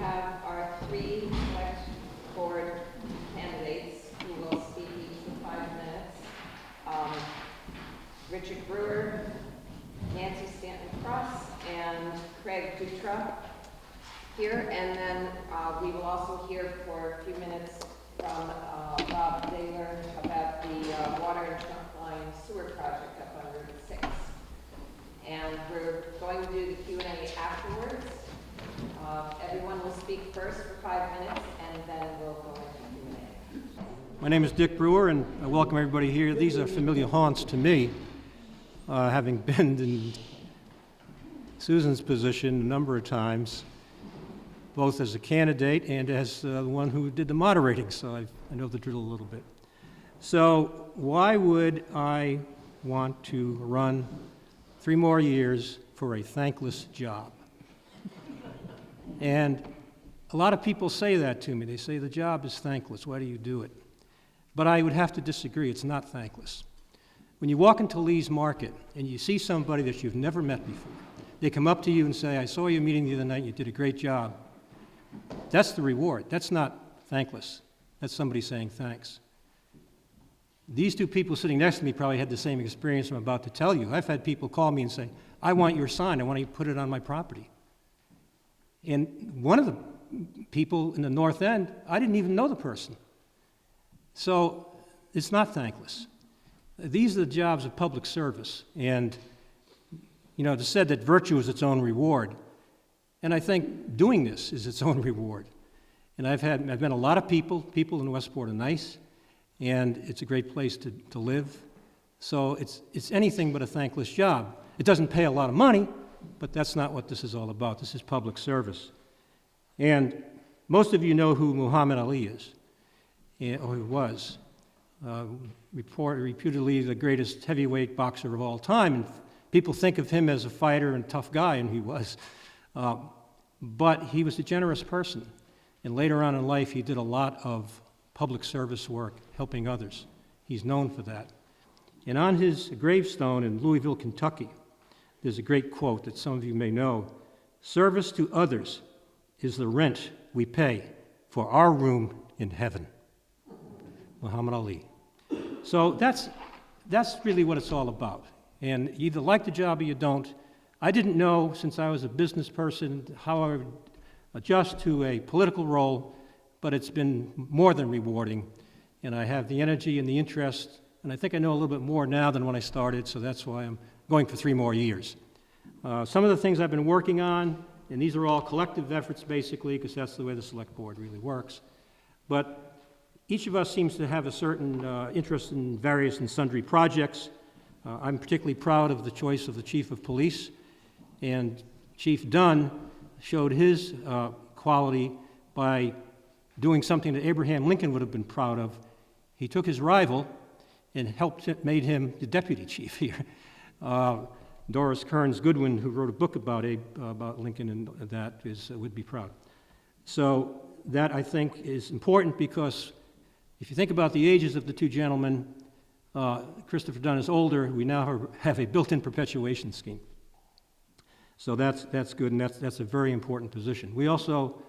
have our three select board candidates who will speak each for 5 minutes. Richard Brewer, Nancy Stanton-Cross, and Craig Dutra here. And then we will also hear for a few minutes from Bob Daler about the water and trunk line sewer project up on Route 6. And we're going to do the Q&A afterwards. Everyone will speak first for 5 minutes, and then we'll go into Q&A. My name is Dick Brewer, and I welcome everybody here. These are familiar haunts to me, having been in Susan's position a number of times, both as a candidate and as the one who did the moderating, so I know the drill a little bit. So why would I want to run 3 more years for a thankless job? And a lot of people say that to me. They say the job is thankless. Why do you do it? But I would have to disagree. It's not thankless. When you walk into Lee's Market and you see somebody that you've never met before, they come up to you and say, I saw you meeting the other night, you did a great job. That's the reward. That's not thankless. That's somebody saying thanks. These 2 people sitting next to me probably had the same experience I'm about to tell you. I've had people call me and say, I want your sign. I want you to put it on my property. And one of the people in the North End, I didn't even know the person. So it's not thankless. These are the jobs of public service. And, you know, it's said that virtue is its own reward. And I think doing this is its own reward. And I've met a lot of people. People in Westport are nice, and it's a great place to live. So it's anything but a thankless job. It doesn't pay a lot of money, but that's not what this is all about. This is public service. And most of you know who Muhammad Ali is, or who was. Reputedly the greatest heavyweight boxer of all time. And people think of him as a fighter and tough guy, and he was. But he was a generous person. And later on in life, he did a lot of public service work, helping others. He's known for that. And on his gravestone in Louisville, Kentucky, there's a great quote that some of you may know. Service to others is the rent we pay for our room in heaven. Muhammad Ali. So that's really what it's all about. And you either like the job or you don't. I didn't know, since I was a business person, how I would adjust to a political role, but it's been more than rewarding. And I have the energy and the interest, and I think I know a little bit more now than when I started, so that's why I'm going for 3 more years. Some of the things I've been working on, and these are all collective efforts basically, because that's the way the select board really works. But each of us seems to have a certain interest in various and sundry projects. I'm particularly proud of the choice of the chief of police, and Chief Dunn showed his quality by doing something that Abraham Lincoln would have been proud of. He took his rival and made him the deputy chief here. Doris Kearns Goodwin, who wrote a book about Lincoln and that, would be proud. So that, I think, is important because if you think about the ages of the 2 gentlemen, Christopher Dunn is older. We now have a built-in perpetuation scheme. So that's good, and that's a very important position. We also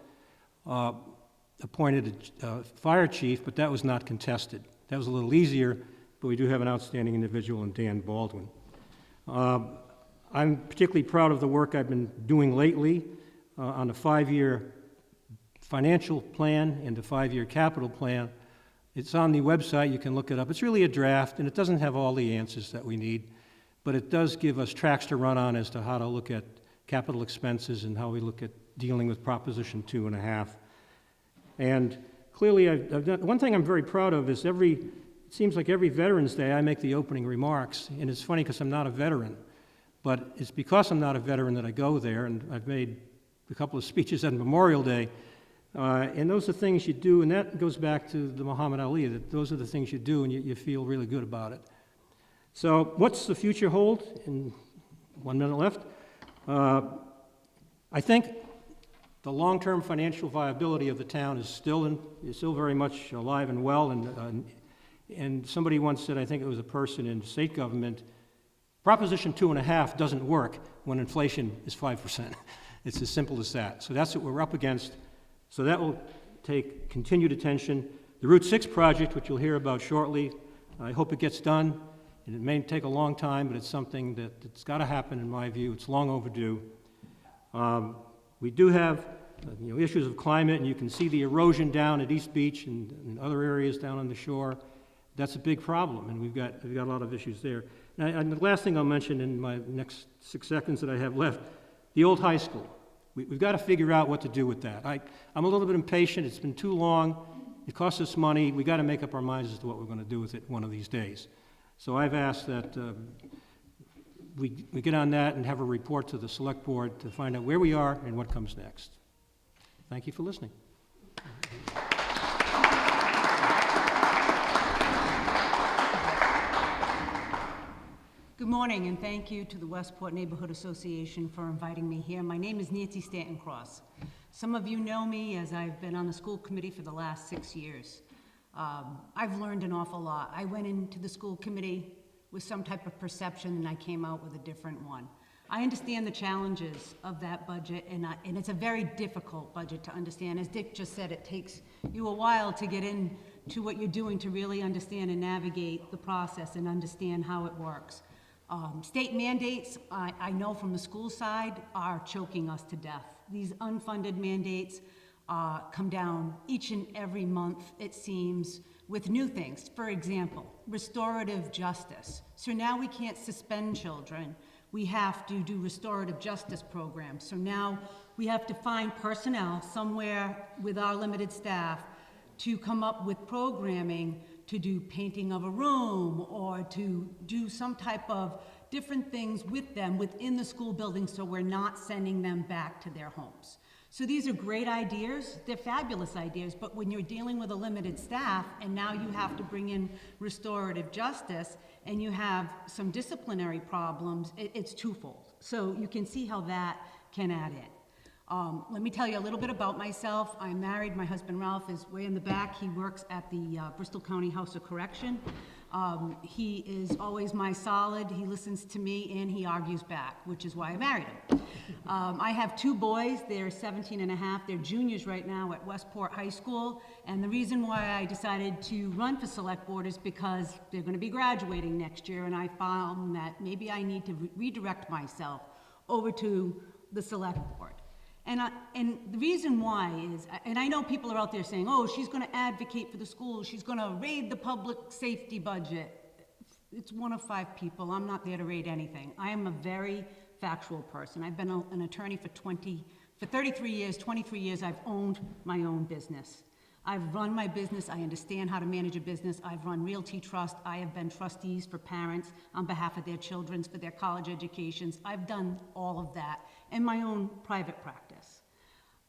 appointed a fire chief, but that was not contested. That was a little easier, but we do have an outstanding individual in Dan Baldwin. I'm particularly proud of the work I've been doing lately on the 5-year financial plan and the 5-year capital plan. It's on the website. You can look it up. It's really a draft, and it doesn't have all the answers that we need, but it does give us tracks to run on as to how to look at capital expenses and how we look at dealing with Proposition 2.5. And clearly, I've done, one thing I'm very proud of is it seems like every Veterans Day I make the opening remarks, and it's funny because I'm not a veteran, but it's because I'm not a veteran that I go there, and I've made a couple of speeches on Memorial Day, and those are things you do, and that goes back to the Muhammad Ali, that those are the things you do, and you feel really good about it. So what's the future hold? In 1 minute left. I think the long-term financial viability of the town is still very much alive and well, and somebody once said, I think it was a person in state government, Proposition 2.5 doesn't work when inflation is 5%. It's as simple as that. So that's what we're up against. So that will take continued attention. The Route 6 project, which you'll hear about shortly, I hope it gets done, and it may take a long time, but it's something that's got to happen in my view. It's long overdue. We do have issues of climate, and you can see the erosion down at East Beach and other areas down on the shore. That's a big problem, and we've got a lot of issues there. And the last thing I'll mention in my next 6 seconds that I have left, the old high school. We've got to figure out what to do with that. I'm a little bit impatient. It's been too long. It costs us money. We've got to make up our minds as to what we're going to do with it one of these days. So I've asked that we get on that and have a report to the Select Board to find out where we are and what comes next. Thank you for listening. Good morning, and thank you to the Westport Neighborhood Association for inviting me here. My name is Nancy Stanton Cross. Some of you know me as I've been on the school committee for the last 6 years. I've learned an awful lot. I went into the school committee with some type of perception, and I came out with a different one. I understand the challenges of that budget, and it's a very difficult budget to understand. As Dick just said, it takes you a while to get into what you're doing to really understand and navigate the process and understand how it works. State mandates, I know from the school side, are choking us to death. These unfunded mandates come down each and every month, it seems, with new things. For example, restorative justice. So now we can't suspend children. We have to do restorative justice programs. So now we have to find personnel somewhere with our limited staff to come up with programming to do painting of a room or to do some type of different things with them within the school building so we're not sending them back to their homes. So these are great ideas, they're fabulous ideas, but when you're dealing with a limited staff and now you have to bring in restorative justice and you have some disciplinary problems, it's twofold. So you can see how that can add in. Let me tell you a little bit about myself. I'm married. My husband Ralph is way in the back. He works at the Bristol County House of Correction. He is always my solid. He listens to me and he argues back, which is why I married him. I have 2 boys. They're 17 and a half. They're juniors right now at Westport High School. And the reason why I decided to run for Select Board is because they're going to be graduating next year, and I found that maybe I need to redirect myself over to the Select Board. And the reason why is, and I know people are out there saying, oh, she's going to advocate for the schools, she's going to raid the public safety budget. It's one of 5 people. I'm not there to raid anything. I am a very factual person. I've been an attorney for 33 years. 23 years I've owned my own business. I've run my business. I understand how to manage a business. I've run Realty Trust. I have been trustees for parents on behalf of their children for their college educations. I've done all of that in my own private practice.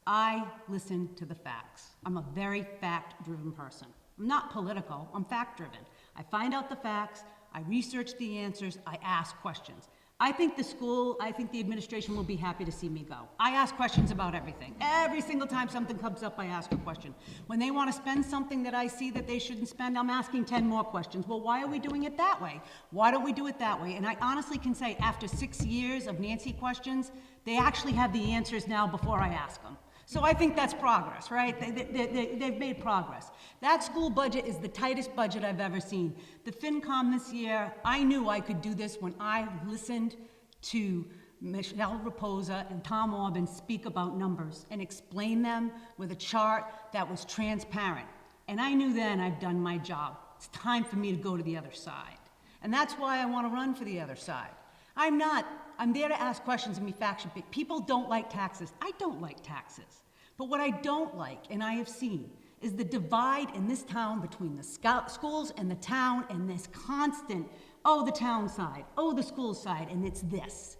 I listen to the facts. I'm a very fact-driven person. I'm not political. I'm fact-driven. I find out the facts. I research the answers. I ask questions. I think the administration will be happy to see me go. I ask questions about everything. Every single time something comes up, I ask a question. When they want to spend something that I see that they shouldn't spend, I'm asking 10 more questions. Well, why are we doing it that way? Why don't we do it that way? And I honestly can say after 6 years of Nancy questions, they actually have the answers now before I ask them. So I think that's progress, right? They've made progress. That school budget is the tightest budget I've ever seen. The FinCom this year, I knew I could do this when I listened to Michelle Raposa and Tom Orban speak about numbers and explain them with a chart that was transparent. And I knew then I've done my job. It's time for me to go to the other side. And that's why I want to run for the other side. I'm there to ask questions and be factual. People don't like taxes. I don't like taxes. But what I don't like, and I have seen, is the divide in this town between the schools and the town, and this constant, oh, the town side, oh, the school side, and it's this.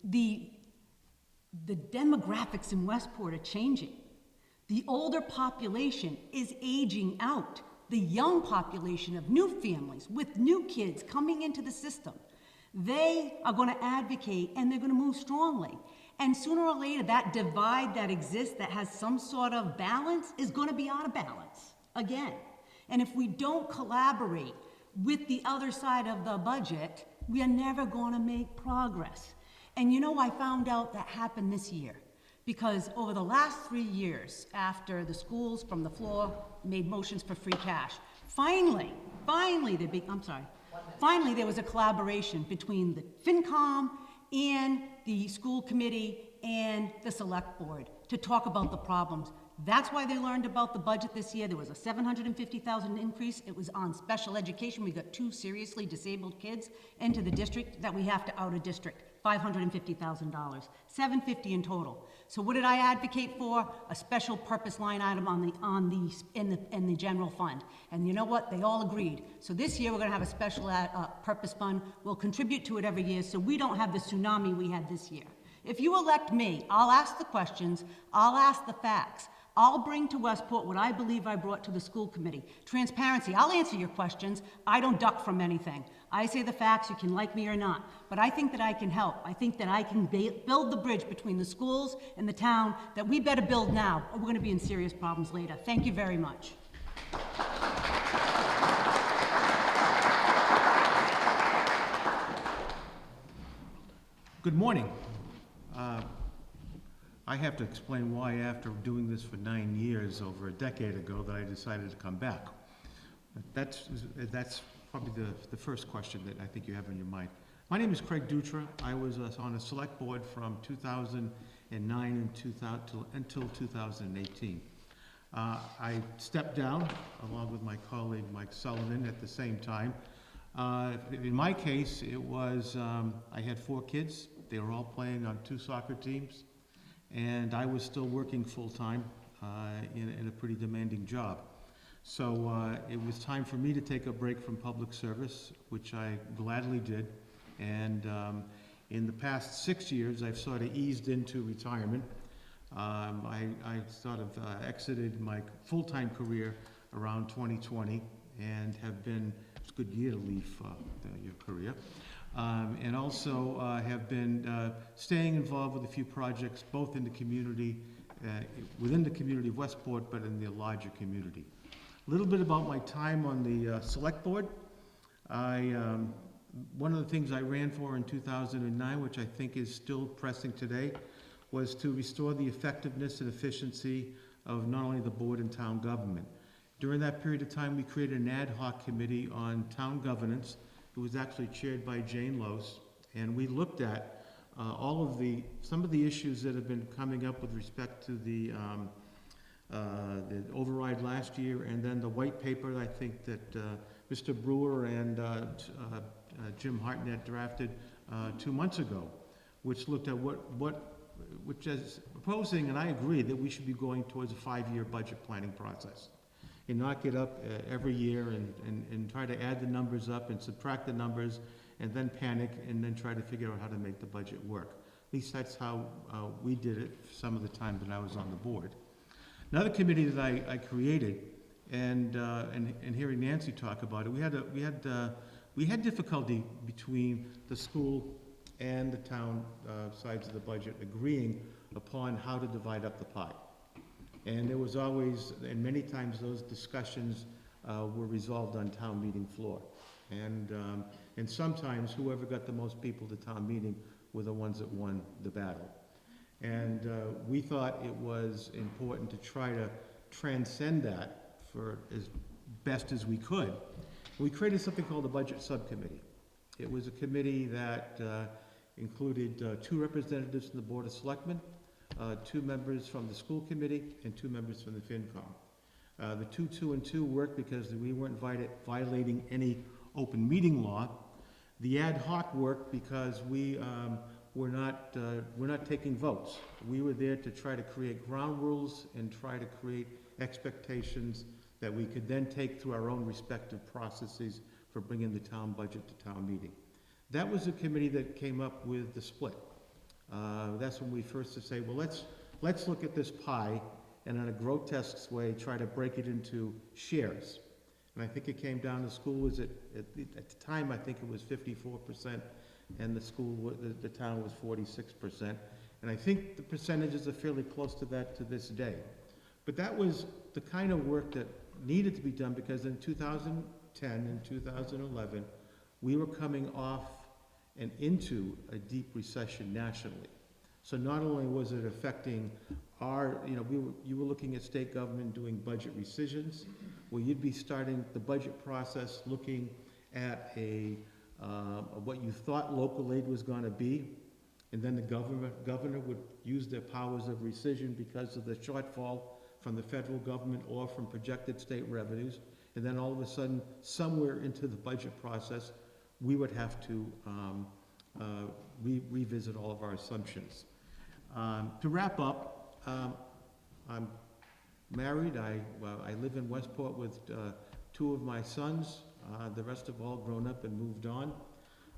The demographics in Westport are changing. The older population is aging out. The young population of new families with new kids coming into the system, they are going to advocate and they're going to move strongly. And sooner or later, that divide that exists that has some sort of balance is going to be out of balance again. And if we don't collaborate with the other side of the budget, we are never going to make progress. And you know, I found out that happened this year. Because over the last 3 years, after the schools from the floor made motions for free cash, finally, there was a collaboration between the FinCom and the school committee and the select board to talk about the problems. That's why they learned about the budget this year. There was a $750,000 increase. It was on special education. We got 2 seriously disabled kids into the district that we have to out of district. $550,000, $750 in total. So what did I advocate for? A special purpose line item in the general fund. And you know what? They all agreed. So this year we're going to have a special purpose fund. We'll contribute to it every year so we don't have the tsunami we had this year. If you elect me, I'll ask the questions, I'll ask the facts. I'll bring to Westport what I believe I brought to the school committee. Transparency, I'll answer your questions. I don't duck from anything. I say the facts, you can like me or not. But I think that I can help. I think that I can build the bridge between the schools and the town that we better build now, or we're gonna be in serious problems later. Thank you very much. Good morning. I have to explain why after doing this for 9 years, over a decade ago, that I decided to come back. That's probably the first question that I think you have in your mind. My name is Craig Dutra. I was on a select board from 2009 until 2018. I stepped down along with my colleague Mike Sullivan at the same time. In my case, it was, I had 4 kids. They were all playing on 2 soccer teams, and I was still working full-time in a pretty demanding job. So it was time for me to take a break from public service, which I gladly did. And in the past 6 years, I've sort of eased into retirement. I sort of exited my full-time career around 2020 and have been, it's a good year to leave your career. And also have been staying involved with a few projects, both in the community, within the community of Westport, but in the larger community. A little bit about my time on the select board. One of the things I ran for in 2009, which I think is still pressing today, was to restore the effectiveness and efficiency of not only the board and town government. During that period of time, we created an ad hoc committee on town governance. It was actually chaired by Jane Lose, and we looked at some of the issues that have been coming up with respect to the override last year, and then the white paper I think that Mr. Brewer and Jim Hartnett drafted 2 months ago, which looked at which is proposing, and I agree, that we should be going towards a 5-year budget planning process. And not get up every year and try to add the numbers up and subtract the numbers and then panic and then try to figure out how to make the budget work. At least that's how we did it some of the time that I was on the board. Another committee that I created, and hearing Nancy talk about it, we had difficulty between the school and the town sides of the budget agreeing upon how to divide up the pie. And there was always, and many times those discussions were resolved on town meeting floor. And sometimes whoever got the most people to town meeting were the ones that won the battle. And we thought it was important to try to transcend that for as best as we could. We created something called the Budget Subcommittee. It was a committee that included 2 representatives from the Board of Selectmen, 2 members from the school committee, and 2 members from the FinCom. The 2 and 2 worked because we weren't violating any open meeting law. The ad hoc worked because we're not taking votes. We were there to try to create ground rules and try to create expectations that we could then take through our own respective processes for bringing the town budget to town meeting. That was a committee that came up with the split. That's when we first to say, well, let's look at this pie and in a grotesque way try to break it into shares. And I think it came down, the school was at the time, I think it was 54%, and the town was 46%. And I think the percentages are fairly close to that to this day. But that was the kind of work that needed to be done because in 2010 and 2011, we were coming off and into a deep recession nationally. So not only was it affecting our, you were looking at state government doing budget rescissions, where you'd be starting the budget process looking at what you thought local aid was gonna be, and then the governor would use their powers of rescission because of the shortfall from the federal government or from projected state revenues, and then all of a sudden, somewhere into the budget process, we would have to revisit all of our assumptions. To wrap up, I'm married. I live in Westport with two of my sons. The rest have all grown up and moved on.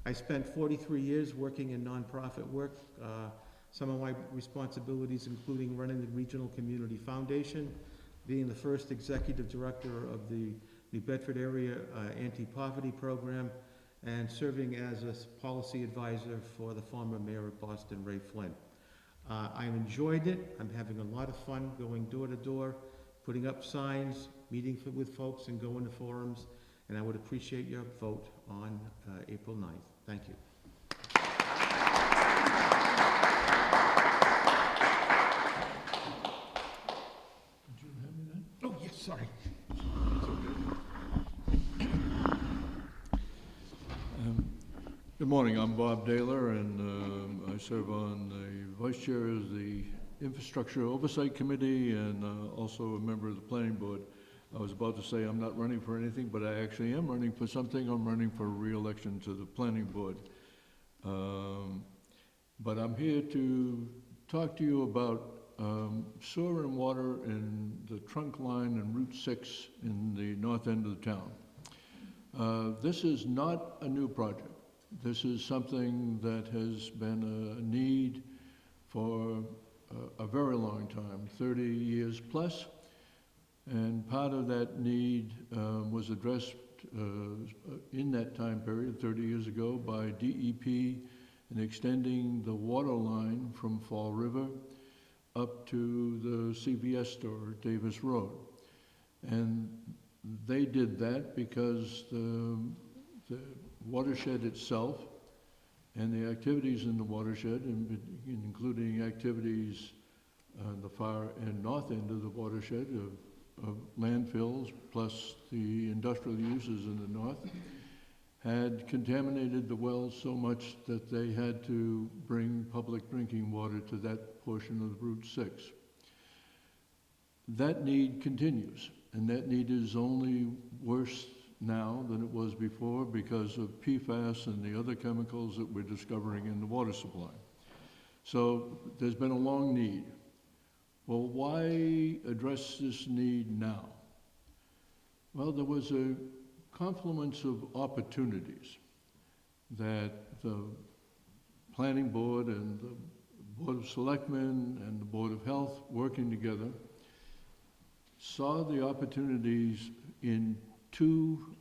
I spent 43 years working in nonprofit work. Some of my responsibilities including running the Regional Community Foundation, being the first executive director of the New Bedford Area Anti-Poverty Program, and serving as a policy advisor for the former mayor of Boston, Ray Flynn. I enjoyed it. I'm having a lot of fun going door to door, putting up signs, meeting with folks, and going to forums, and I would appreciate your vote on April 9th. Thank you. Did you have me then? Oh, yes, sorry. Good morning, I'm Bob Daler, and I serve on the vice chair of the Infrastructure Oversight Committee and also a member of the Planning Board. I was about to say I'm not running for anything, but I actually am running for something. I'm running for re-election to the Planning Board. But I'm here to talk to you about sewer and water in the trunk line and Route 6 in the north end of the town. This is not a new project. This is something that has been a need for a very long time, 30 years plus. And part of that need was addressed in that time period, 30 years ago, by DEP in extending the water line from Fall River up to the CVS store at Davis Road. And they did that because the watershed itself and the activities in the watershed, including activities the far and north end of the watershed of landfills plus the industrial uses in the north, had contaminated the wells so much that they had to bring public drinking water to that portion of Route 6. That need continues, and that need is only worse now than it was before because of PFAS and the other chemicals that we're discovering in the water supply. So there's been a long need. Well, why address this need now? Well, there was a confluence of opportunities that the Planning Board and the Board of Selectmen and the Board of Health working together saw the opportunities in two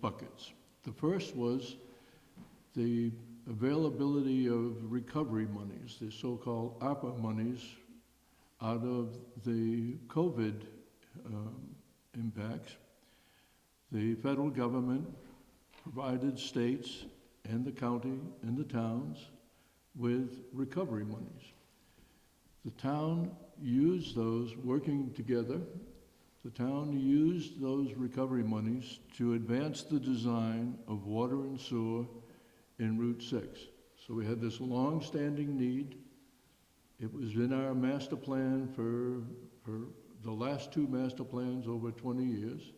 buckets. The first was the availability of recovery monies, the so-called ARPA monies, out of the COVID impacts. The federal government provided states and the county and the towns with recovery monies. The town used those, working together, the town used those recovery monies to advance the design of water and sewer in Route 6. So we had this long-standing need. It was in our master plan for the last two master plans over 20 years.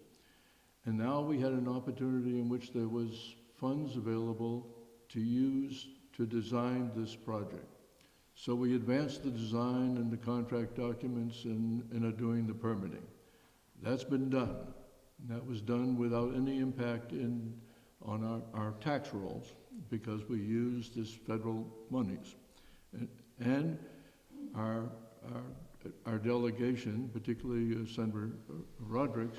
And now we had an opportunity in which there was funds available to use to design this project. So we advanced the design and the contract documents and are doing the permitting. That's been done. That was done without any impact on our tax rolls because we used this federal monies. And our delegation, particularly Senator Roderick's,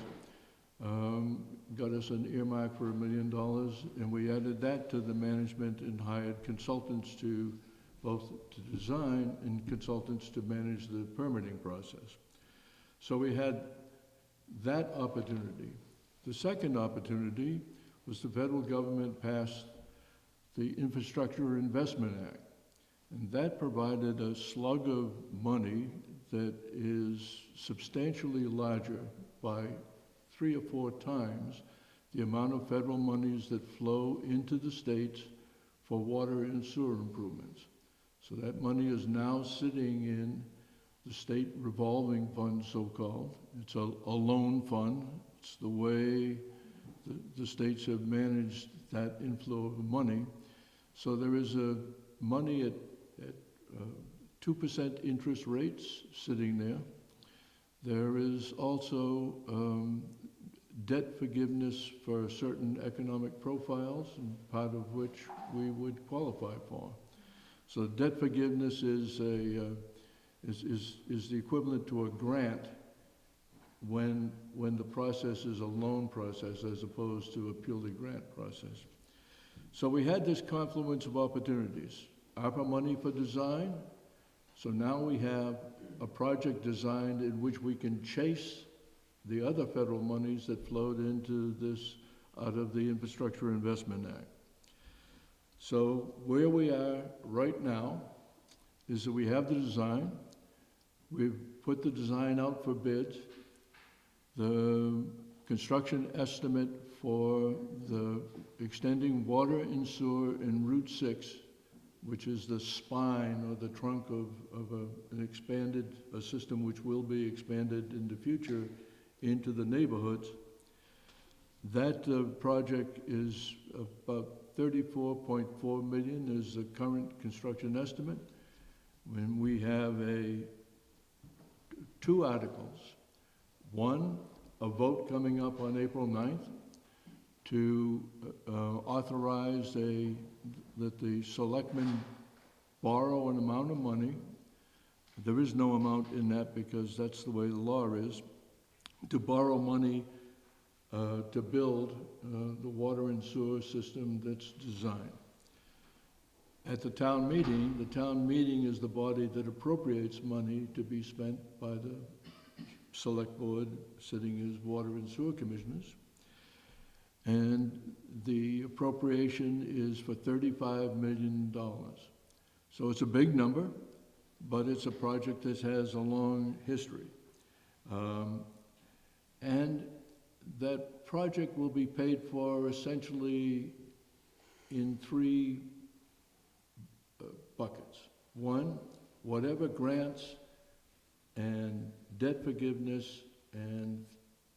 got us an earmark for $1 million, and we added that to the management and hired consultants to both to design and consultants to manage the permitting process. So we had that opportunity. The second opportunity was the federal government passed the Infrastructure Investment Act. And that provided a slug of money that is substantially larger by 3 or 4 times the amount of federal monies that flow into the states for water and sewer improvements. So that money is now sitting in the state revolving fund, so-called. It's a loan fund. It's the way the states have managed that inflow of money. So there is money at 2% interest rates sitting there. There is also debt forgiveness for certain economic profiles, and part of which we would qualify for. So debt forgiveness is the equivalent to a grant when the process is a loan process as opposed to a purely grant process. So we had this confluence of opportunities. ARPA money for design. So now we have a project designed in which we can chase the other federal monies that flowed into this out of the Infrastructure Investment Act. So where we are right now is that we have the design. We've put the design out for bids. The construction estimate for the extending water and sewer in Route 6, which is the spine or the trunk of an expanded system which will be expanded in the future into the neighborhoods. That project is about $34.4 million is the current construction estimate. When we have 2 articles. One, a vote coming up on April 9th to authorize that the selectmen borrow an amount of money. There is no amount in that because that's the way the law is. To borrow money to build the water and sewer system that's designed. At the town meeting is the body that appropriates money to be spent by the select board sitting as water and sewer commissioners. And the appropriation is for $35 million. So it's a big number, but it's a project that has a long history. And that project will be paid for essentially in 3 buckets. One, whatever grants and debt forgiveness and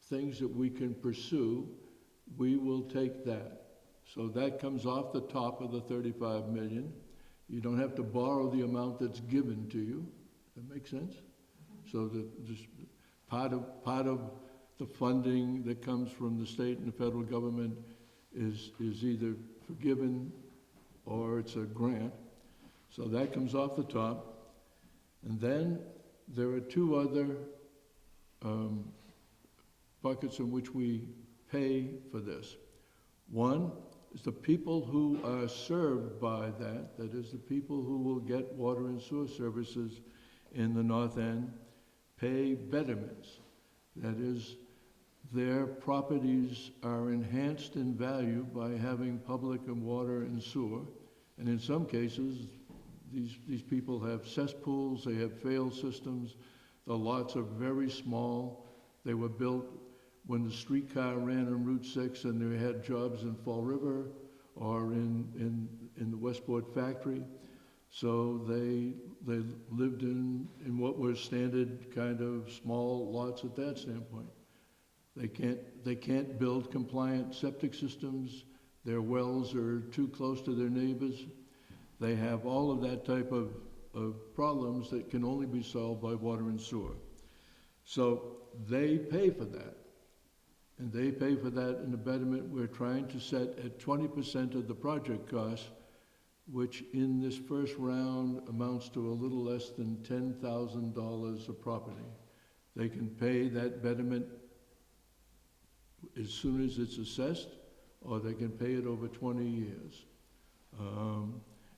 things that we can pursue, we will take that. So that comes off the top of the $35 million. You don't have to borrow the amount that's given to you. That makes sense? So just part of the funding that comes from the state and the federal government is either forgiven or it's a grant. So that comes off the top. And then there are 2 other buckets in which we pay for this. One is the people who are served by that is the people who will get water and sewer services in the North End, pay betterments. That is, their properties are enhanced in value by having public and water and sewer. And in some cases, these people have cesspools, they have failed systems, the lots are very small. They were built when the streetcar ran on Route 6 and they had jobs in Fall River or in the Westport factory. So they lived in what were standard kind of small lots at that standpoint. They can't build compliant septic systems. Their wells are too close to their neighbors. They have all of that type of problems that can only be solved by water and sewer. So they pay for that. And they pay for that in the betterment we're trying to set at 20% of the project cost, which in this first round amounts to a little less than $10,000 a property. They can pay that betterment as soon as it's assessed, or they can pay it over 20 years.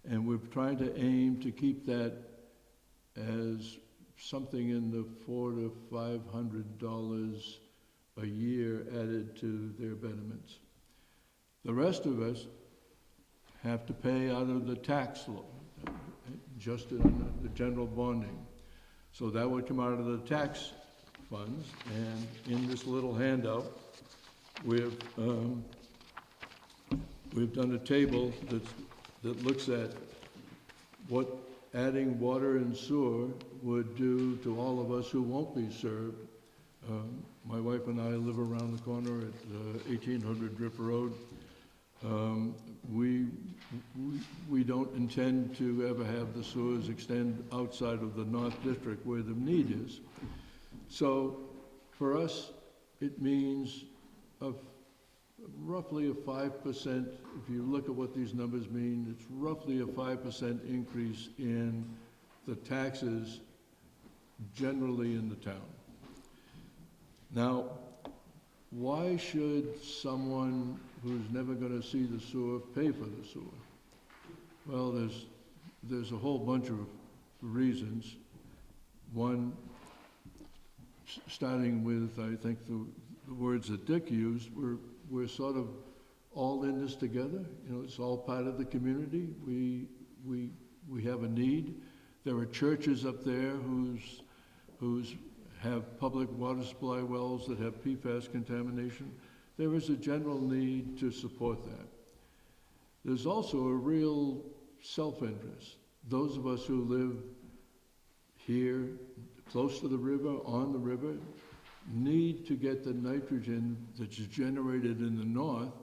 And we're trying to aim to keep that as something in the $400 to $500 a year added to their betterments. The rest of us have to pay out of the tax law. just in the general bonding. So that would come out of the tax funds, and in this little handout, we've done a table that looks at what adding water and sewer would do to all of us who won't be served. My wife and I live around the corner at 1800 Drip Road. We don't intend to ever have the sewers extend outside of the North District where the need is. So for us, it means roughly a 5%, if you look at what these numbers mean, it's roughly a 5% increase in the taxes generally in the town. Now, why should someone who's never going to see the sewer pay for the sewer? Well, there's a whole bunch of reasons. One, starting with, I think, the words that Dick used, we're sort of all in this together. You know, it's all part of the community. We have a need. There are churches up there whose have public water supply wells that have PFAS contamination. There is a general need to support that. There's also a real self-interest. Those of us who live here, close to the river, on the river, need to get the nitrogen that's generated in the north.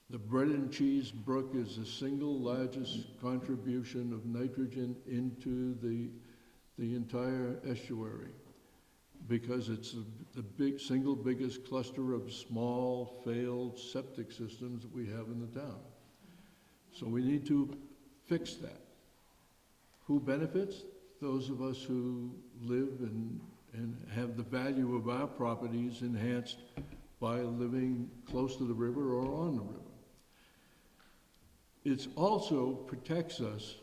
The bread and cheese brook is the single largest contribution of nitrogen into the entire estuary, because it's the single biggest cluster of small failed septic systems that we have in the town. So we need to fix that. Who benefits? Those of us who live and have the value of our properties enhanced by living close to the river or on the river. It also protects us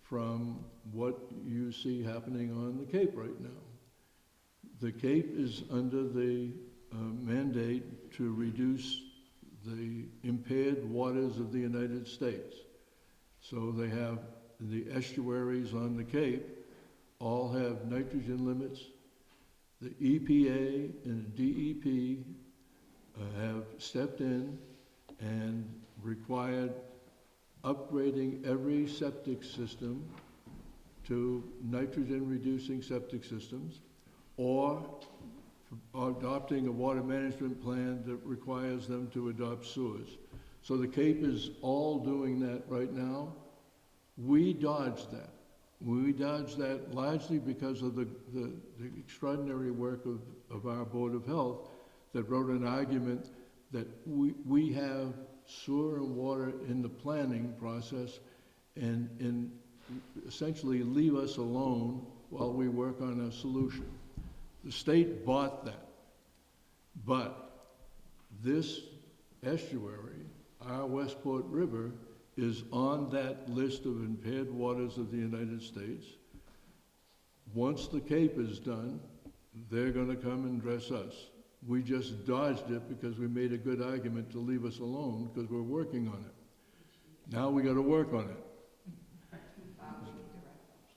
from what you see happening on the Cape right now. The Cape is under the mandate to reduce the impaired waters of the United States. So they have the estuaries on the Cape all have nitrogen limits. The EPA and the DEP have stepped in and required upgrading every septic system to nitrogen-reducing septic systems, or adopting a water management plan that requires them to adopt sewers. So the Cape is all doing that right now. We dodged that. We dodged that largely because of the extraordinary work of our Board of Health that wrote an argument that we have sewer and water in the planning process and essentially leave us alone while we work on a solution. The state bought that. But this estuary, our Westport River, is on that list of impaired waters of the United States. Once the Cape is done, they're going to come and address us. We just dodged it because we made a good argument to leave us alone because we're working on it. Now we got to work on it.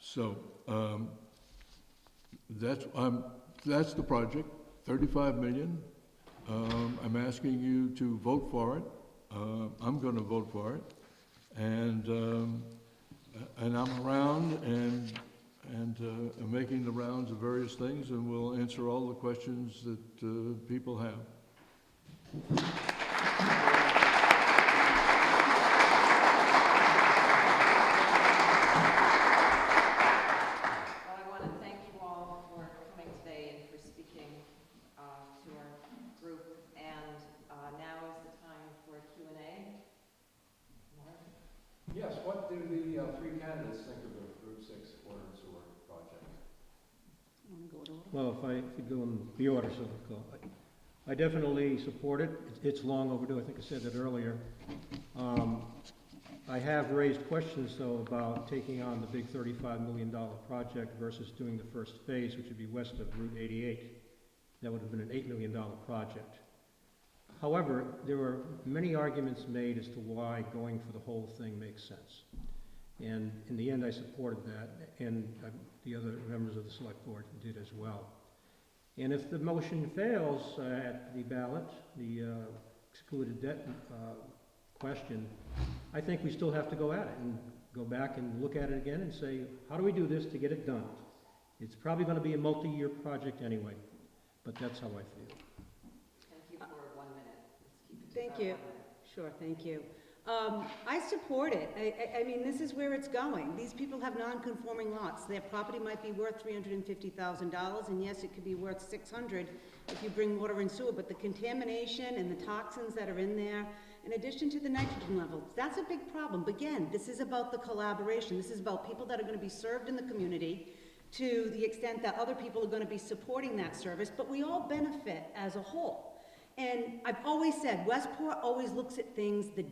So that's the project, $35 million. I'm asking you to vote for it. I'm going to vote for it. And I'm around and I'm making the rounds of various things, and we'll answer all the questions that people have. Well, I want to thank you all for coming today and for speaking to our group. And now is the time for Q&A. Yes, what do the three candidates think of the Route 6 water and sewer project? Want to go to order? Well, if I could go in the order, so I definitely support it. It's long overdue. I think I said that earlier. I have raised questions, though, about taking on the big $35 million project versus doing the first phase, which would be west of Route 88. That would have been an $8 million project. However, there were many arguments made as to why going for the whole thing makes sense. And in the end, I supported that, and the other members of the select board did as well. And if the motion fails at the ballot, the excluded debt question, I think we still have to go at it and go back and look at it again and say, how do we do this to get it done? It's probably going to be a multi-year project anyway, but that's how I feel. Thank you for 1 minute. Let's keep it to Thank about you. 1 minute. Sure, thank you. I support it. I mean, this is where it's going. These people have non-conforming lots. Their property might be worth $350,000, and yes, it could be worth $600 if you bring water and sewer, but the contamination and the toxins that are in there, in addition to the nitrogen levels, that's a big problem. But again, this is about the collaboration. This is about people that are going to be served in the community to the extent that other people are going to be supporting that service, but we all benefit as a whole. And I've always said, Westport always looks at things the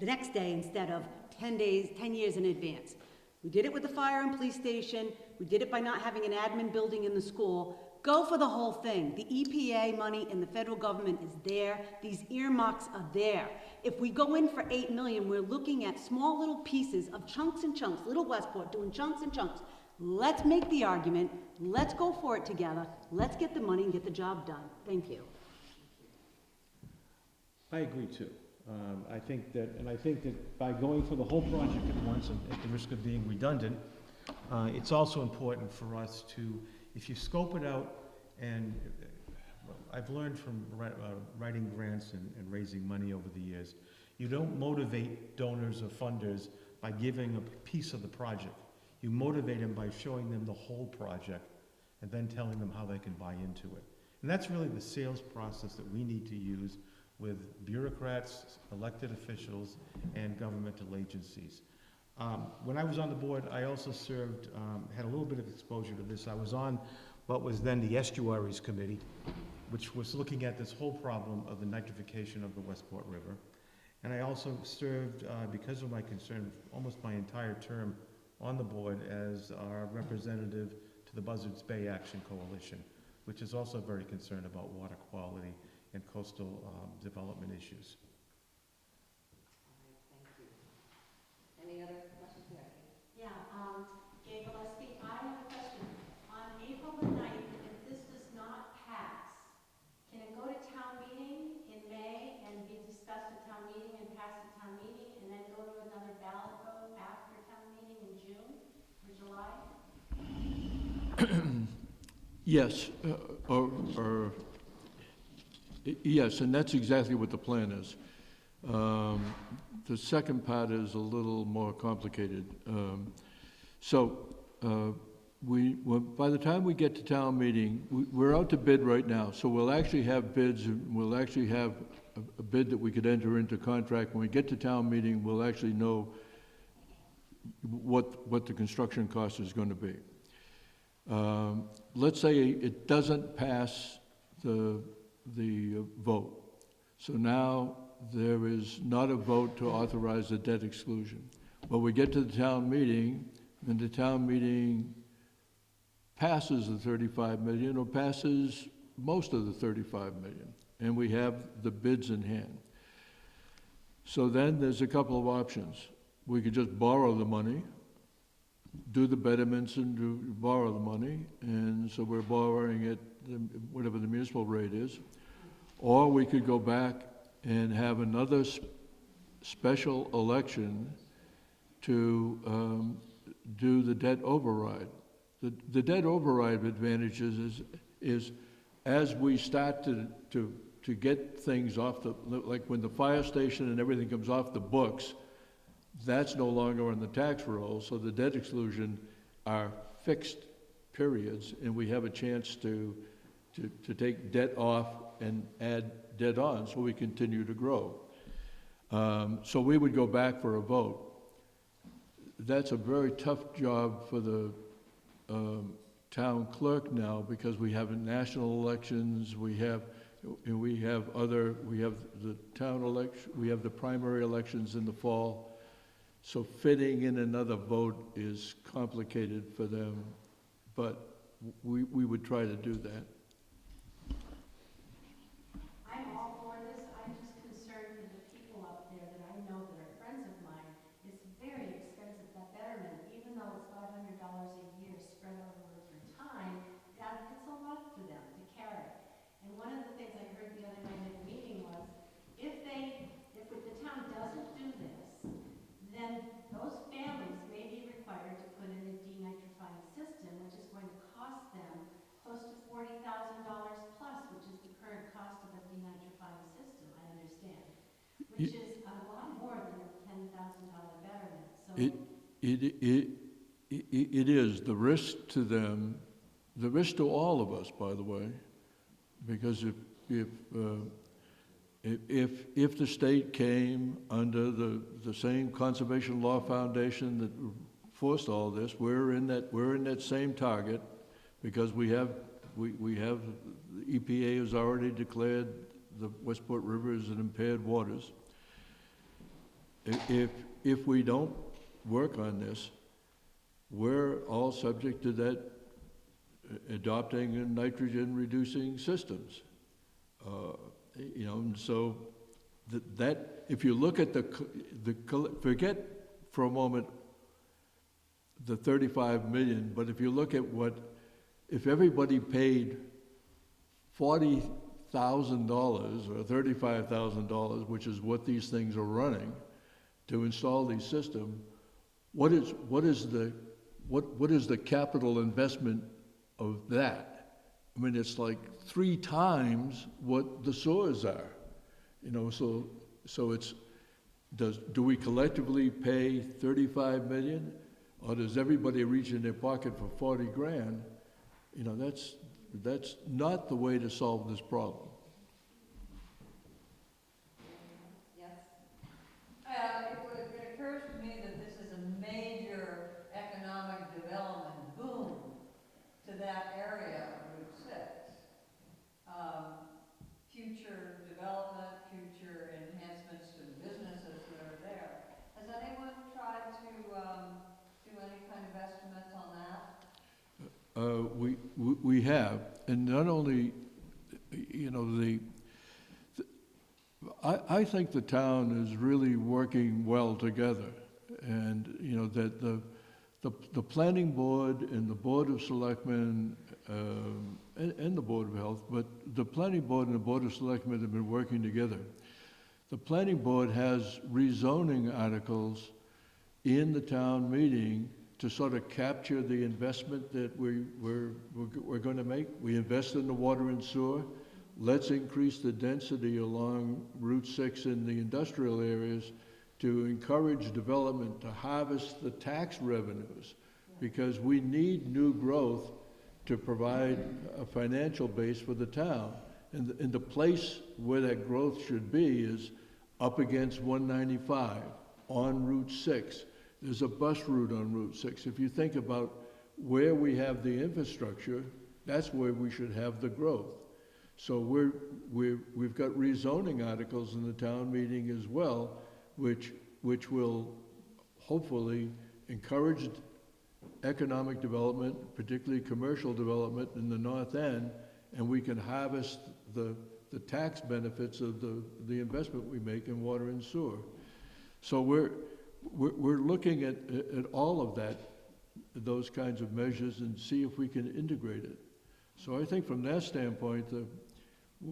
next day instead of 10 years in advance. We did it with the fire and police station. We did it by not having an admin building in the school. Go for the whole thing. The EPA money and the federal government is there. These earmarks are there. If we go in for $8 million, we're looking at small little pieces of chunks and chunks, little Westport doing chunks and chunks. Let's make the argument. Let's go for it together. Let's get the money and get the job done. Thank you. I agree too. I think that by going for the whole project at once, and at the risk of being redundant, it's also important for us to, if you scope it out, and I've learned from writing grants and raising money over the years, you don't motivate donors or funders by giving a piece of the project. You motivate them by showing them the whole project and then telling them how they can buy into it. And that's really the sales process that we need to use with bureaucrats, elected officials, and governmental agencies. When I was on the board, I also served, had a little bit of exposure to this. I was on what was then the Estuaries Committee, which was looking at this whole problem of the nitrification of the Westport River. And I also served, because of my concern, almost my entire term on the board as our representative to the Buzzards Bay Action Coalition, which is also very concerned about water quality and coastal development issues. All right, thank you. Any other questions there? Yeah, Gabe Gillespie, I have a question. On April the 9th, if this does not pass, can it go to town meeting in May and be discussed at town meeting and pass at town meeting and then go to another ballot vote after town meeting in June or July? Yes, yes, and that's exactly what the plan is. The second part is a little more complicated. By the time we get to town meeting, we're out to bid right now, so we'll actually have bids, and we'll actually have a bid that we could enter into contract. When we get to town meeting, we'll actually know what the construction cost is going to be. Let's say it doesn't pass the vote. So now there is not a vote to authorize the debt exclusion. But we get to the town meeting, and the town meeting passes the 35 million or passes most of the 35 million, and we have the bids in hand. So then there's a couple of options. We could just borrow the money, do the betterments and borrow the money, and so we're borrowing at whatever the municipal rate is. Or we could go back and have another special election to do the debt override. The debt override advantage is as we start to get things off like when the fire station and everything comes off the books, that's no longer on the tax roll, so the debt exclusion are fixed periods, and we have a chance to take debt off and add debt on, so we continue to grow. So we would go back for a vote. That's a very tough job for the town clerk now, because we have national elections, we have the town election, we have the primary elections in the fall. So fitting in another vote is complicated for them, but we would try to do that. I'm all for this. I'm just concerned for the people up there that I know that are friends of mine. It's very expensive. That it is the risk to them, the risk to all of us, by the way, because if the state came under the same conservation law foundation that forced all this, we're in that same target, because we have the EPA has already declared the Westport River as an impaired waters. If we don't work on this, we're all subject to that adopting nitrogen reducing systems. You know, and so that if you look at forget for a moment the 35 million, but if you look at if everybody paid $40,000 or $35,000, which is what these things are running, to install these systems, what is the capital investment of that? I mean, it's like 3 times what the sewers are, you know. So it's do we collectively pay 35 million, or does everybody reach in their pocket for 40 grand? You know, that's not the way to solve this problem. Yes? It occurs to me that this is a major economic development boom to that area of Route 6. Future development, future enhancements to the businesses that are there. Has anyone tried to do any kind of estimates on that? We have, and not only, you know, I think the town is really working well together, and you know that the planning board and the board of selectmen and the board of health, but the planning board and the board of selectmen have been working together. The planning board has rezoning articles in the town meeting to sort of capture the investment that we're going to make. We invest in the water and sewer. Let's increase the density along Route 6 in the industrial areas to encourage development, to harvest the tax revenues, because we need new growth to provide a financial base for the town. And the place where that growth should be is up against 195 on Route 6. There's a bus route on Route 6. If you think about where we have the infrastructure, that's where we should have the growth. So we've got rezoning articles in the town meeting as well, which will hopefully encourage economic development, particularly commercial development in the north end, and we can harvest the tax benefits of the investment we make in water and sewer. So we're looking at all of that, those kinds of measures, and see if we can integrate it. So I think from that standpoint,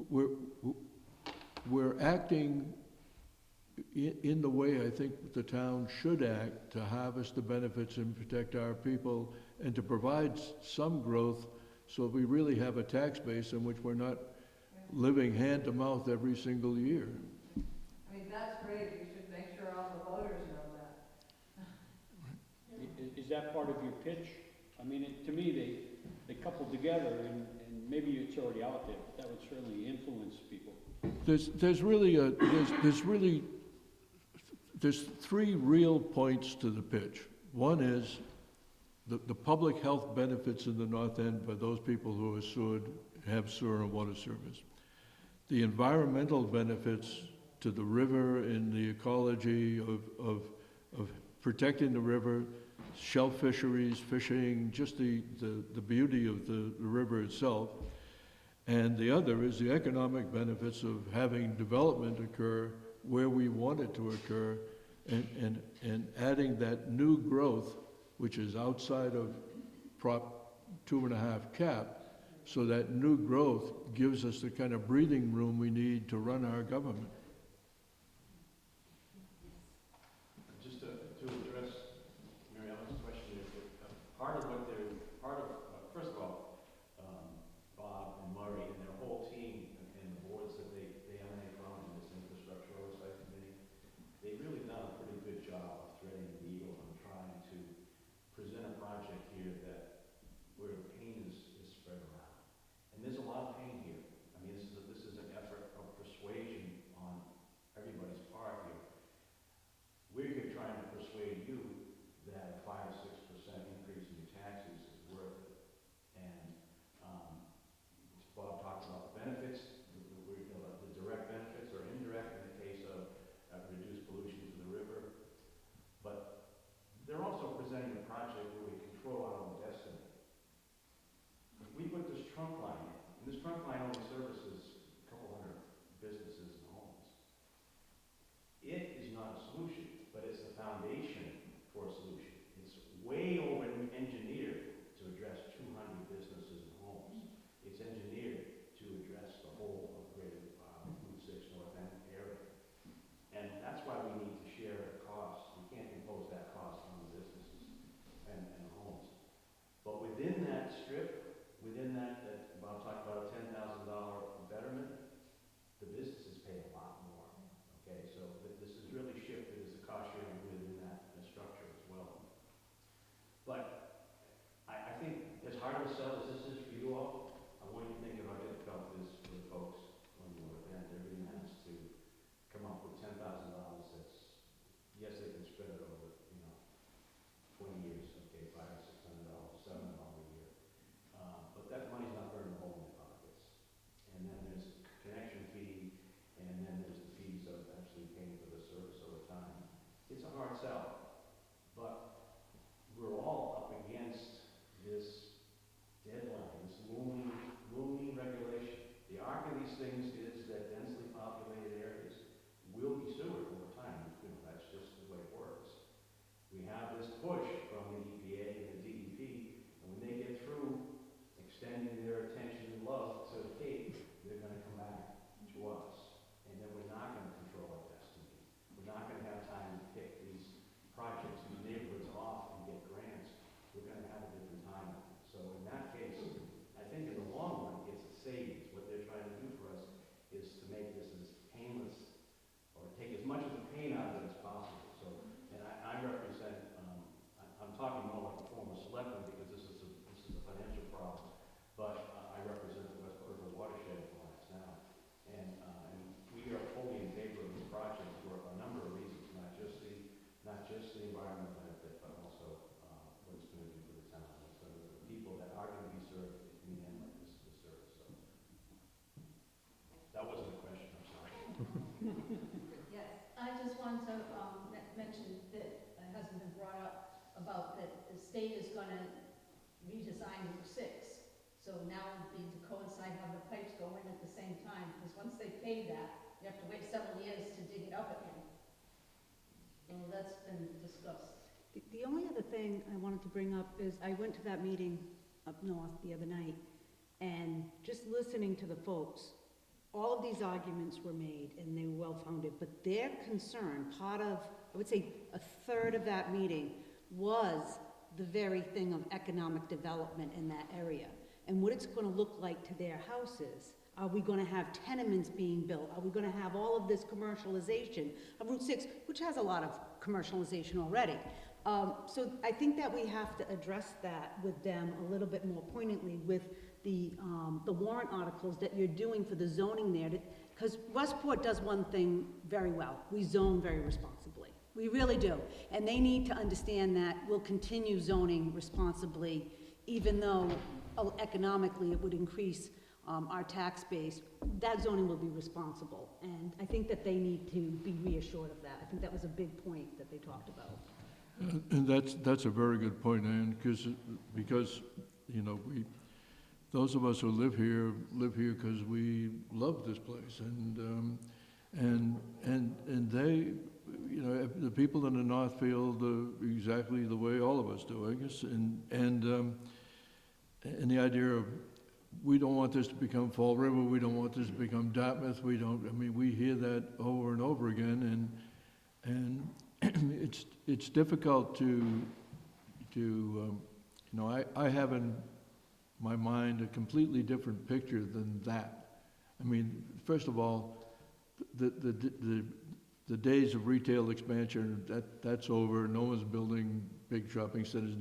we're acting in the way I think the town should act to harvest the benefits and protect our people and to provide some growth so we really have a tax base in which we're not living hand to mouth every single year. I mean, that's great. You should make sure all the voters know that. Is that part of your pitch? I mean, to me, they couple together, and maybe it's already out there, but that would certainly influence people. There's 3 real points to the pitch. One is the public health benefits in the north end for those people who are have sewer and water service. The environmental benefits to the river and the ecology of protecting the river, shell fisheries, fishing, just the beauty of the river itself. And the other is the economic benefits of having development occur where we want it to occur, and adding that new growth, which is outside of Prop 2.5 cap, so that new growth gives us the kind of breathing room we need to run our government. Just to address Mary Ellen's question, first of all, Bob and Murray and their whole team and the boards that they emanate from in this infrastructure oversight committee, they've really done a pretty good job of threading the needle and trying to present a project trunk line only services a couple hundred businesses and homes. It is not a solution, but it's the foundation for a solution. It's way over engineered to address 200 businesses and homes. It's engineered to address the whole of greater Route 6 North End area. And that's why we need to share the cost. We can't impose that cost on the businesses and homes. But within that strip, within that Bob talked about a $10,000 betterment, the businesses pay a lot more. Okay, so this is really shifted as a cost sharing within that structure as well. But I think as hard of a sell as this is for you all, I want you to think of how difficult it is for the folks on the north end. Everybody has to come up with $10,000 that's, yes, they can spread it over, 20 years, okay, $500 or $600, $700 a year. But that money's not burning a hole in their pockets. And then there's a connection fee, and then there's the fees of actually paying for the service over time. It's a hard sell, but we're all up against this deadline, this looming regulation. The arc of these things is that densely populated areas will be sewered over time. That's just the way it works. We have this push from the EPA and the DEP, and when they get through extending their attention and love to the Cape, they're going to come back to us. And then we're not going to control our destiny. We're not going to have time to pick these projects, these neighborhoods off and get grants. We're going to have a different time. So in that case, I think in the long run, it's a savings. What they're trying to do for us is to make this as painless, or take as much of the pain out of it as possible. So, and I represent, I'm talking more like a former selectman because this is a financial problem, but I represent the West River Watershed Alliance now. And we are fully in favor of this project for a number of reasons, not just the environmental benefit, but also what it's going to do for the town. So the people that are going to be served in the end like this service. So that wasn't a question, I'm sorry. Yes, I just wanted to mention that hasn't been brought up about that the state is going to redesign Route 6. So now it would be to coincide how the pipes go in at the same time, because once they pay that, you have to wait several years to dig it up again. So that's been discussed. The only other thing I wanted to bring up is I went to that meeting up north the other night, and just listening to the folks, all of these arguments were made, and they were well-founded, but their concern, part of, I would say a third of that meeting, was the very thing of economic development in that area, and what it's going to look like to their houses. Are we going to have tenements being built? Are we going to have all of this commercialization of Route 6, which has a lot of commercialization already? So I think that we have to address that with them a little bit more poignantly with the warrant articles that you're doing for the zoning there, because Westport does one thing very well. We zone very responsibly. We really do. And they need to understand that we'll continue zoning responsibly, even though economically it would increase our tax base. That zoning will be responsible. And I think that they need to be reassured of that. I think that was a big point that they talked about. And that's a very good point, Ann, because those of us who live here because we love this place, and they, the people in the north feel exactly the way all of us do, I guess, and the idea of we don't want this to become Fall River, we don't want this to become Dartmouth, we hear that over and over again, and it's difficult I have in my mind a completely different picture than that. First of all, the days of retail expansion, that's over. No one's building big shopping centers.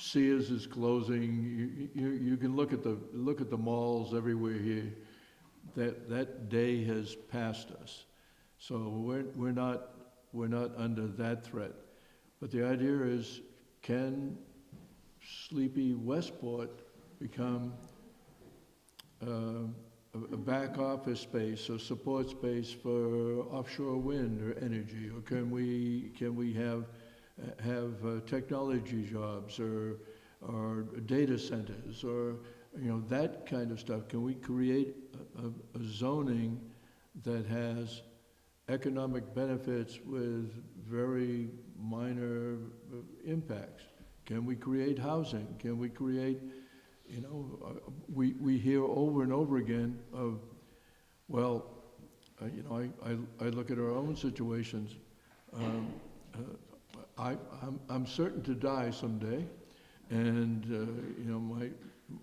Sears is closing. You can look at the malls everywhere here. That day has passed us. So we're not under that threat. But the idea is, can sleepy Westport become a back office space or support space for offshore wind or energy, or can we have technology jobs or data centers, or that kind of stuff. Can we create a zoning that has economic benefits with very minor impacts? Can we create housing? Can we create, we hear over and over again of, well, I look at our own situations. I'm certain to die someday, and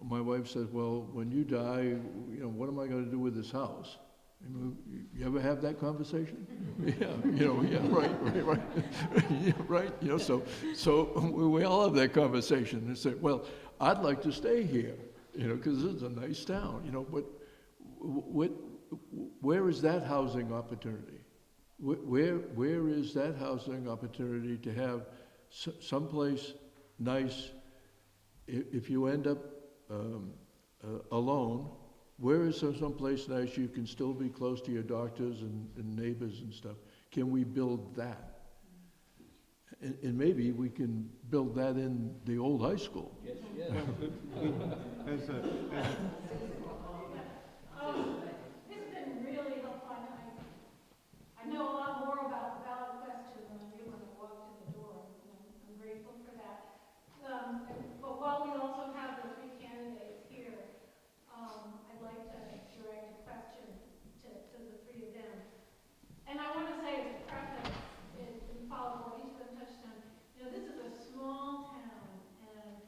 my wife says, well, when you die, what am I going to do with this house? You ever have that conversation? Right. Yeah, right. So we all have that conversation and say, well, I'd like to stay here, because this is a nice town, but where is that housing opportunity? Where is that housing opportunity to have someplace nice? If you end up alone, where is there someplace nice you can still be close to your doctors and neighbors and stuff? Can we build that? And maybe we can build that in the old high school. Yes, yes. As a, It's been really helpful. I know a lot more about the ballot question than I knew when I walked in the door, and I'm grateful for that. But while we also have the three candidates here, I'd like to direct a question to the three of them. And I want to say as a preface, and follow what each of them touched on, this is a small town, and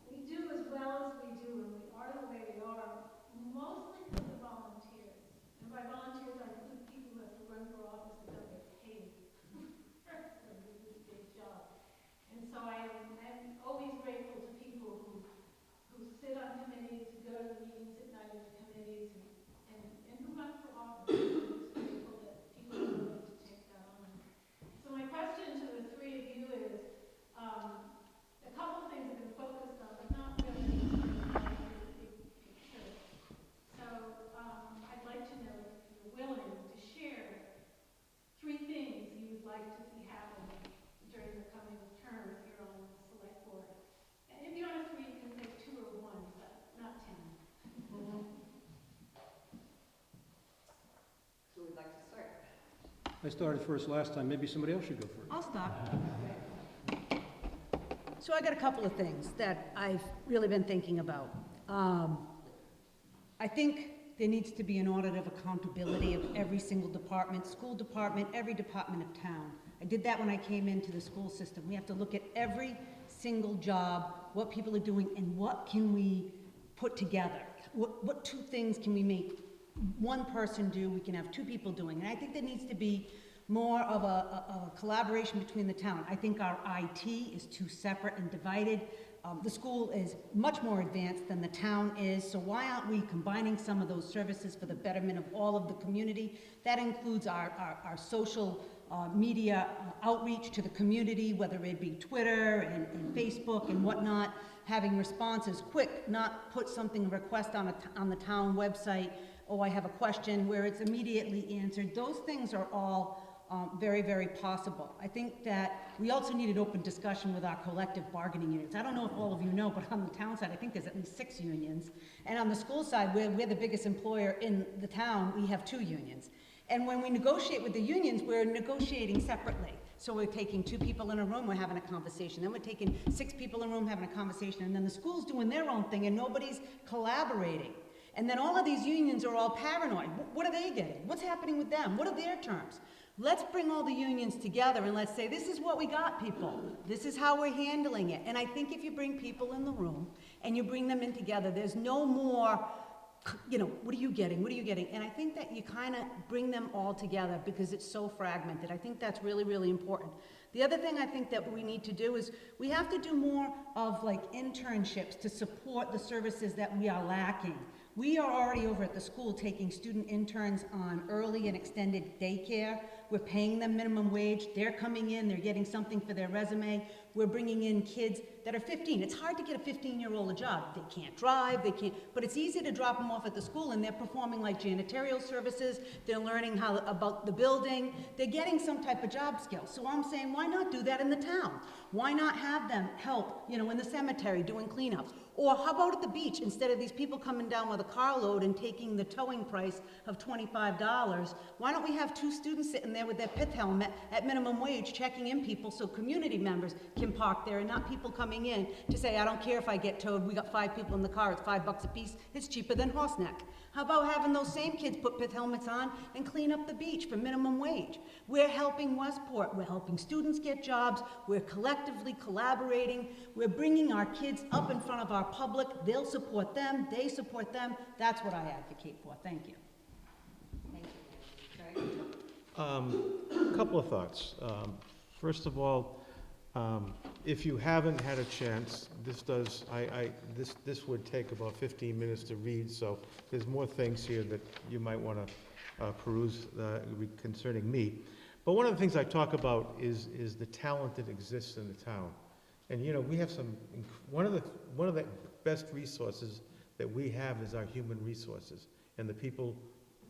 we do as well as we do, and we are the way we are, mostly because of volunteers. And by volunteers, I include people who have to run for office and don't get paid for a really big job. And so I'm always grateful to people who sit on committees, who go to the meetings at night of the committees, and who run for office. I'm just grateful that people are willing to take that on. So my question to the three of you is, a couple things have been focused on, but not really the big picture. So I'd like to know if you're willing to share three things you would like to see happen during the coming term here on the select board. And if you don't have three, you can say two or one, but not 10. Who would like to start? I started first last time, maybe somebody else should go first. I'll start. So I got a couple of things that I've really been thinking about. I think there needs to be an audit of accountability of every single department, school department, every department of town. I did that when I came into the school system. We have to look at every single job, what people are doing, and what can we put together? What two things can we make one person do, we can have two people doing? And I think there needs to be more of a collaboration between the town. I think our IT is too separate and divided. The school is much more advanced than the town is, so why aren't we combining some of those services for the betterment of all of the community? That includes our social media outreach to the community, whether it be Twitter and Facebook and whatnot, having responses quick, not put something, a request on the town website, oh, I have a question, where it's immediately answered. Those things are all very, very possible. I think that we also need an open discussion with our collective bargaining units. I don't know if all of you know, but on the town side, I think there's at least 6 unions. And on the school side, we're the biggest employer in the town, we have 2 unions. And when we negotiate with the unions, we're negotiating separately. So we're taking 2 people in a room, we're having a conversation. Then we're taking 6 people in a room, having a conversation. And then the school's doing their own thing and nobody's collaborating. And then all of these unions are all paranoid. What are they getting? What's happening with them? What are their terms? Let's bring all the unions together and let's say, this is what we got, people. This is how we're handling it. And I think if you bring people in the room and you bring them in together, there's no more, what are you getting? What are you getting? And I think that you kind of bring them all together because it's so fragmented. I think that's really, really important. The other thing I think that we need to do is we have to do more of like internships to support the services that we are lacking. We are already over at the school taking student interns on early and extended daycare. We're paying them minimum wage. They're coming in, they're getting something for their resume. We're bringing in kids that are 15. It's hard to get a 15-year-old a job. They can't drive, they can't, but it's easy to drop them off at the school and they're performing like janitorial services, they're learning about the building, they're getting some type of job skill. So I'm saying, why not do that in the town? Why not have them help, you know, in the cemetery doing cleanups? Or how about at the beach, instead of these people coming down with a carload and taking the towing price of $25, why don't we have 2 students sitting there with their pith helmet at minimum wage checking in people so community members can park there and not people coming in to say, I don't care if I get towed, we got 5 people in the car, it's $5 a piece, it's cheaper than horse neck. How about having those same kids put pith helmets on and clean up the beach for minimum wage? We're helping Westport, we're helping students get jobs, we're collectively collaborating, we're bringing our kids up in front of our public, they'll support them, they support them, that's what I advocate for, thank you. Thank you, Nancy. Craig? A couple of thoughts. First of all, if you haven't had a chance, this would take about 15 minutes to read, so there's more things here that you might want to peruse concerning me. But one of the things I talk about is the talent that exists in the town. And you know, we have one of the best resources that we have is our human resources and the people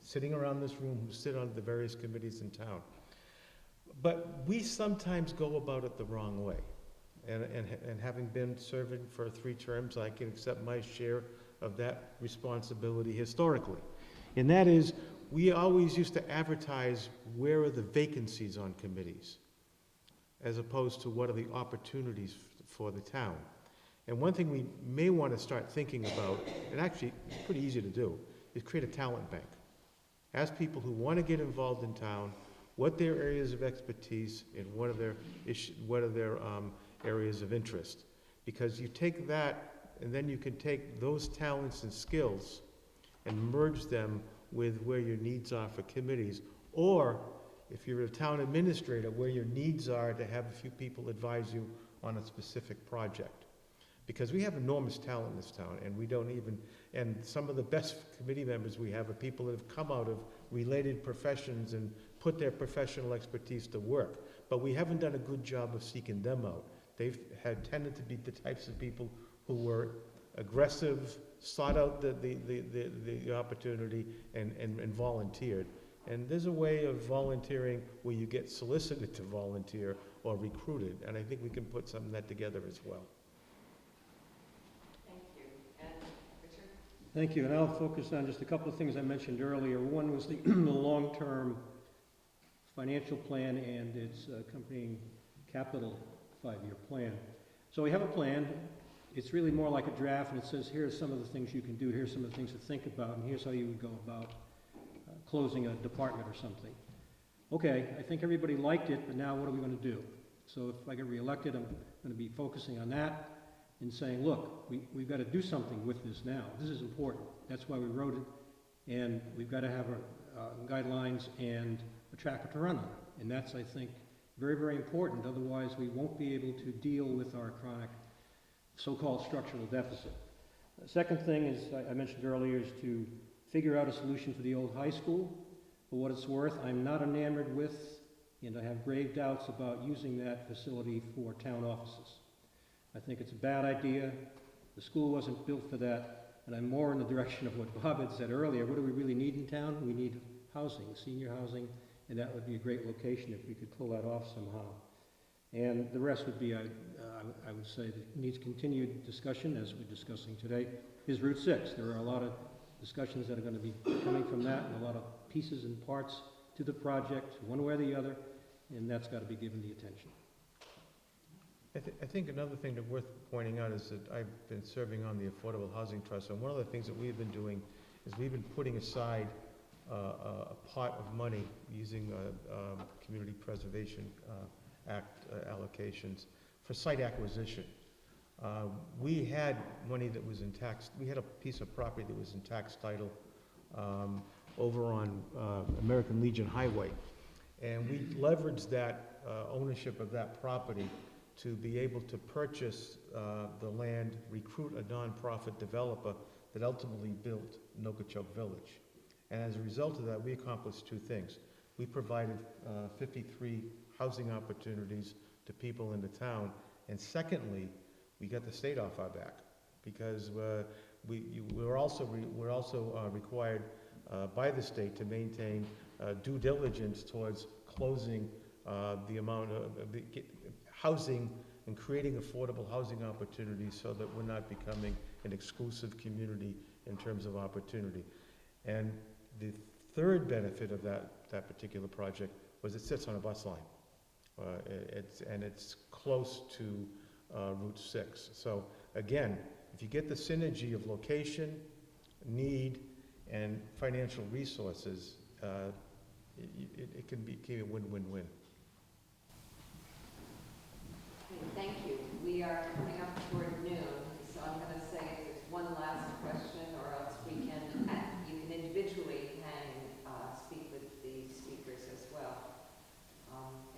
sitting around this room who sit on the various committees in town. But we sometimes go about it the wrong way. And having been serving for 3 terms, I can accept my share of that responsibility historically. And that is, we always used to advertise where are the vacancies on committees, as opposed to what are the opportunities for the town. And one thing we may want to start thinking about, and actually it's pretty easy to do, is create a talent bank. Ask people who want to get involved in town what their areas of expertise and what are their areas of interest. Because you take that, and then you can take those talents and skills and merge them with where your needs are for committees. Or, if you're a town administrator, where your needs are to have a few people advise you on a specific project. Because we have enormous talent in this town, and some of the best committee members we have are people that have come out of related professions and put their professional expertise to work. But we haven't done a good job of seeking them out. They've tended to be the types of people who were aggressive, sought out the opportunity, and volunteered. And there's a way of volunteering where you get solicited to volunteer or recruited, and I think we can put some of that together as well. Thank you. And Richard? Thank you, and I'll focus on just a couple of things I mentioned earlier. One was the long-term financial plan and its accompanying capital 5-year plan. So we have a plan. It's really more like a draft, and it says, here's some of the things you can do, here's some of the things to think about, and here's how you would go about closing a department or something. Okay, I think everybody liked it, but now what are we going to do? So if I get reelected, I'm going to be focusing on that and saying, look, we've got to do something with this now. This is important. That's why we wrote it, and we've got to have our guidelines and a tracker to run on. And that's, I think, very, very important. Otherwise, we won't be able to deal with our chronic so-called structural deficit. The second thing is, I mentioned earlier, is to figure out a solution for the old high school. For what it's worth, I'm not enamored with, and I have grave doubts about using that facility for town offices. I think it's a bad idea. The school wasn't built for that, and I'm more in the direction of what Bob had said earlier. What do we really need in town? We need housing, senior housing, and that would be a great location if we could pull that off somehow. And the rest would be, I would say, that needs continued discussion, as we're discussing today, is Route 6. There are a lot of discussions that are going to be coming from that, and a lot of pieces and parts to the project, one way or the other, and that's got to be given the attention. I think another thing that's worth pointing out is that I've been serving on the Affordable Housing Trust, and one of the things that we've been doing is we've been putting aside a pot of money using Community Preservation Act allocations for site acquisition. We had money that was in tax, we had a piece of property that was in tax title over on American Legion Highway. And we leveraged that ownership of that property to be able to purchase the land, recruit a nonprofit developer that ultimately built Nokichoke Village. And as a result of that, we accomplished 2 things. We provided 53 housing opportunities to people in the town. And secondly, we got the state off our back, because we're also required by the state to maintain due diligence towards closing the amount of housing and creating affordable housing opportunities so that we're not becoming an exclusive community in terms of opportunity. And the third benefit of that particular project was it sits on a bus line. It's close to Route 6. So again, if you get the synergy of location, need, and financial resources, it can be a win-win-win. Okay, thank you. We are coming up toward noon, so I'm going to say if there's one last question, or else you can individually speak with the speakers as well.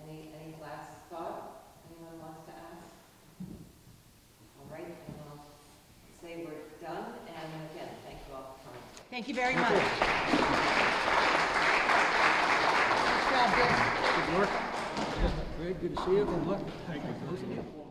Any last thought anyone wants to ask? All right, then I'll say we're done, and again, thank you all for coming. Thank you very much. Good work. Great, good to see you. Good luck. Thank you.